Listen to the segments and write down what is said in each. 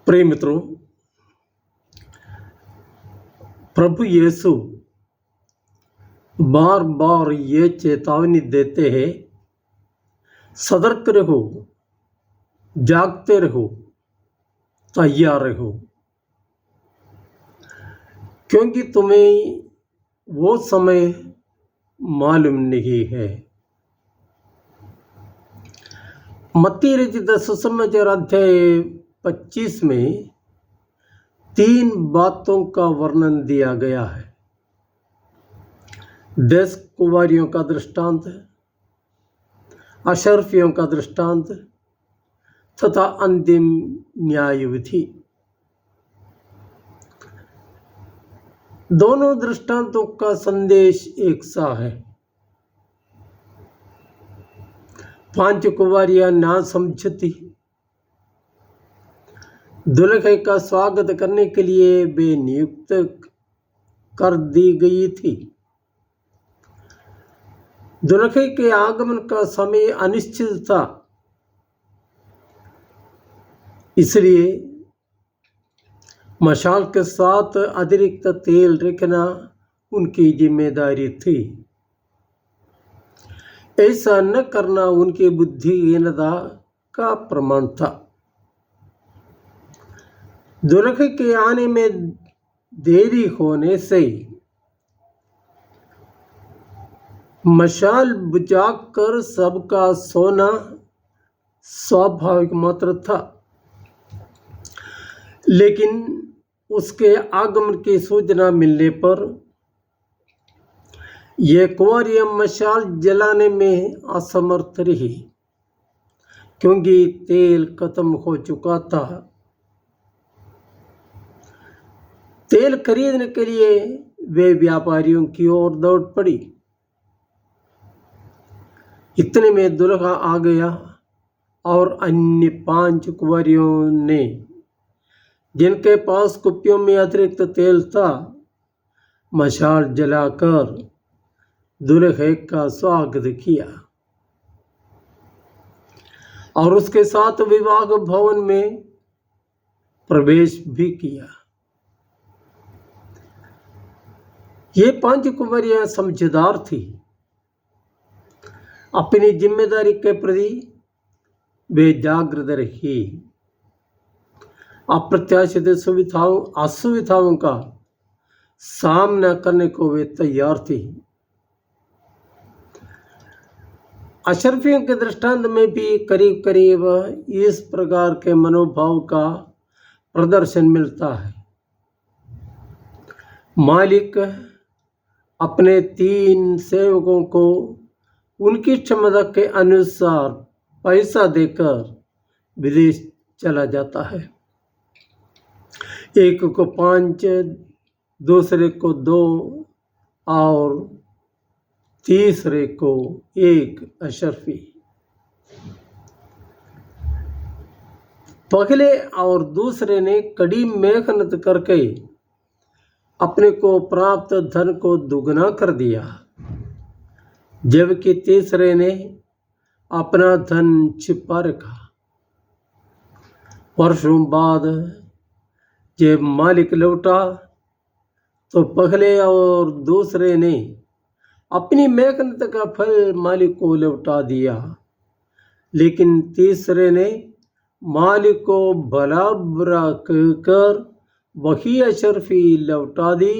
प्रिय मित्रों, प्रभु यीशु बार बार ये चेतावनी देते हैं, सतर्क रहो, जागते रहो, तैयार रहो, क्योंकि तुम्हें वो समय मालूम नहीं है। मत्ती रचित सुसमाचार अध्याय 25 में 3 बातों का वर्णन दिया गया है। 10 कुंवारियों का दृष्टांत, अशर्फियों का दृष्टांत तथा अंतिम न्याय विधि। दोनों दृष्टांतों का संदेश एक सा है। 5 कुंवारियां ना समझती, दुल्हे का स्वागत करने के लिए वे नियुक्त कर दी गई थी। दुल्हे के आगमन का समय अनिश्चित था, इसलिए मशाल के साथ अतिरिक्त तेल रखना उनकी जिम्मेदारी थी। ऐसा न करना उनकी बुद्धिहीनता का प्रमाण था। दुल्हे के आने में देरी होने से मशाल बुझाकर सबका सोना स्वाभाविक मात्र था, लेकिन उसके आगमन की सूचना मिलने पर यह कुंवारियां मशाल जलाने में असमर्थ रही, क्योंकि तेल खत्म हो चुका था। तेल खरीदने के लिए वे व्यापारियों की ओर दौड़ पड़ी। इतने में दुल्हा आ गया और अन्य 5 कुंवारियों ने, जिनके पास कुप्पियों में अतिरिक्त तेल था, मशाल जलाकर दुल्हे का स्वागत किया और उसके साथ विवाह भवन में प्रवेश भी किया। ये 5 कुंवारियां समझदार थी। अपनी जिम्मेदारी के प्रति वे जागृत रही। अप्रत्याशित असुविधाओं का सामना करने को वे तैयार थी। अशर्फियों के दृष्टांत में भी करीब करीब इस प्रकार के मनोभाव का प्रदर्शन मिलता है। मालिक अपने 3 सेवकों को उनकी क्षमता के अनुसार पैसा देकर विदेश चला जाता है। एक को 5, दूसरे को 2 और तीसरे को 1 अशर्फी। पहले और दूसरे ने कड़ी मेहनत करके अपने को प्राप्त धन को दुगना कर दिया, जबकि तीसरे ने अपना धन छिपा रखा। वर्षों बाद जब मालिक लौटा तो पहले और दूसरे ने अपनी मेहनत का फल मालिक को लौटा दिया, लेकिन तीसरे ने मालिक को भला बुरा कहकर वही अशर्फी लौटा दी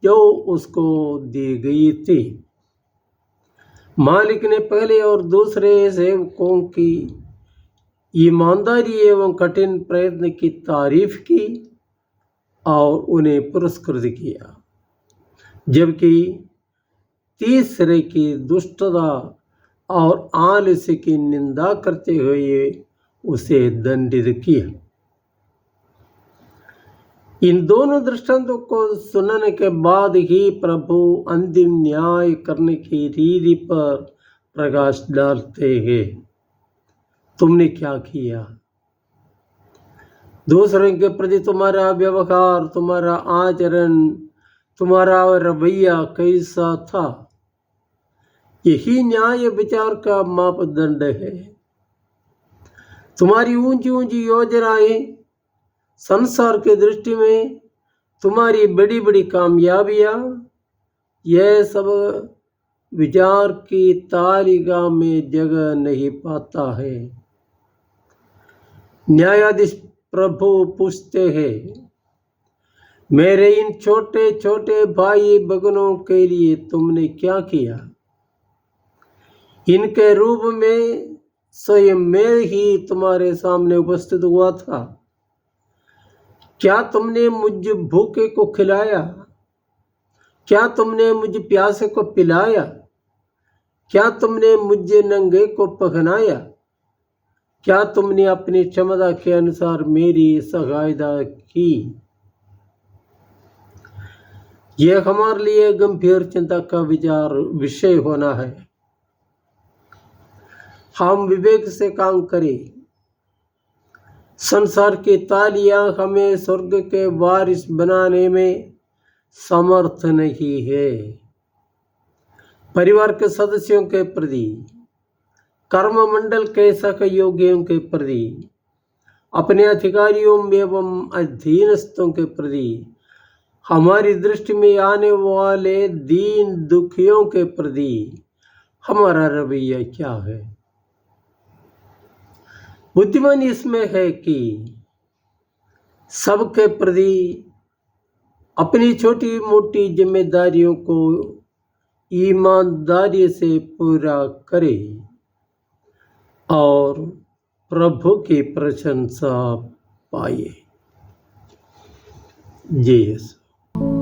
जो उसको दी गई थी। मालिक ने पहले और दूसरे सेवकों की ईमानदारी एवं कठिन प्रयत्न की तारीफ की और उन्हें पुरस्कृत किया, जबकि तीसरे की दुष्टता और आलस्य की निंदा करते हुए उसे दंडित किया। इन दोनों दृष्टांतों को सुनने के बाद ही प्रभु अंतिम न्याय करने की रीति पर प्रकाश डालते हैं। तुमने क्या किया? दूसरों के प्रति तुम्हारा व्यवहार, तुम्हारा आचरण, तुम्हारा रवैया कैसा था? यही न्याय विचार का मापदंड है। तुम्हारी ऊंची ऊंची योजनाएं संसार की दृष्टि में तुम्हारी बड़ी बड़ी कामयाबियां यह सब विचार की तालिका में जगह नहीं पाता है। न्यायाधीश प्रभु पूछते हैं, मेरे इन छोटे छोटे भाई बहनों के लिए तुमने क्या किया? इनके रूप में स्वयं मैं ही तुम्हारे सामने उपस्थित हुआ था। क्या तुमने मुझ भूखे को खिलाया? क्या तुमने मुझ प्यासे को पिलाया? क्या तुमने मुझे नंगे को पहनाया? क्या तुमने अपनी क्षमता के अनुसार मेरी सहायता की? यह हमारे लिए गंभीर चिंता का विषय होना है। हम विवेक से काम करें। संसार की तालियां हमें स्वर्ग के वारिस बनाने में समर्थ नहीं है। परिवार के सदस्यों के प्रति, कर्म मंडल के सहयोगियों के प्रति, अपने अधिकारियों एवं अधीनस्थों के प्रति, हमारी दृष्टि में आने वाले दीन दुखियों के प्रति हमारा रवैया क्या है? बुद्धिमानी इसमें है कि सबके प्रति अपनी छोटी मोटी जिम्मेदारियों को ईमानदारी से पूरा करे और प्रभु की प्रशंसा पाए। जय यीशु।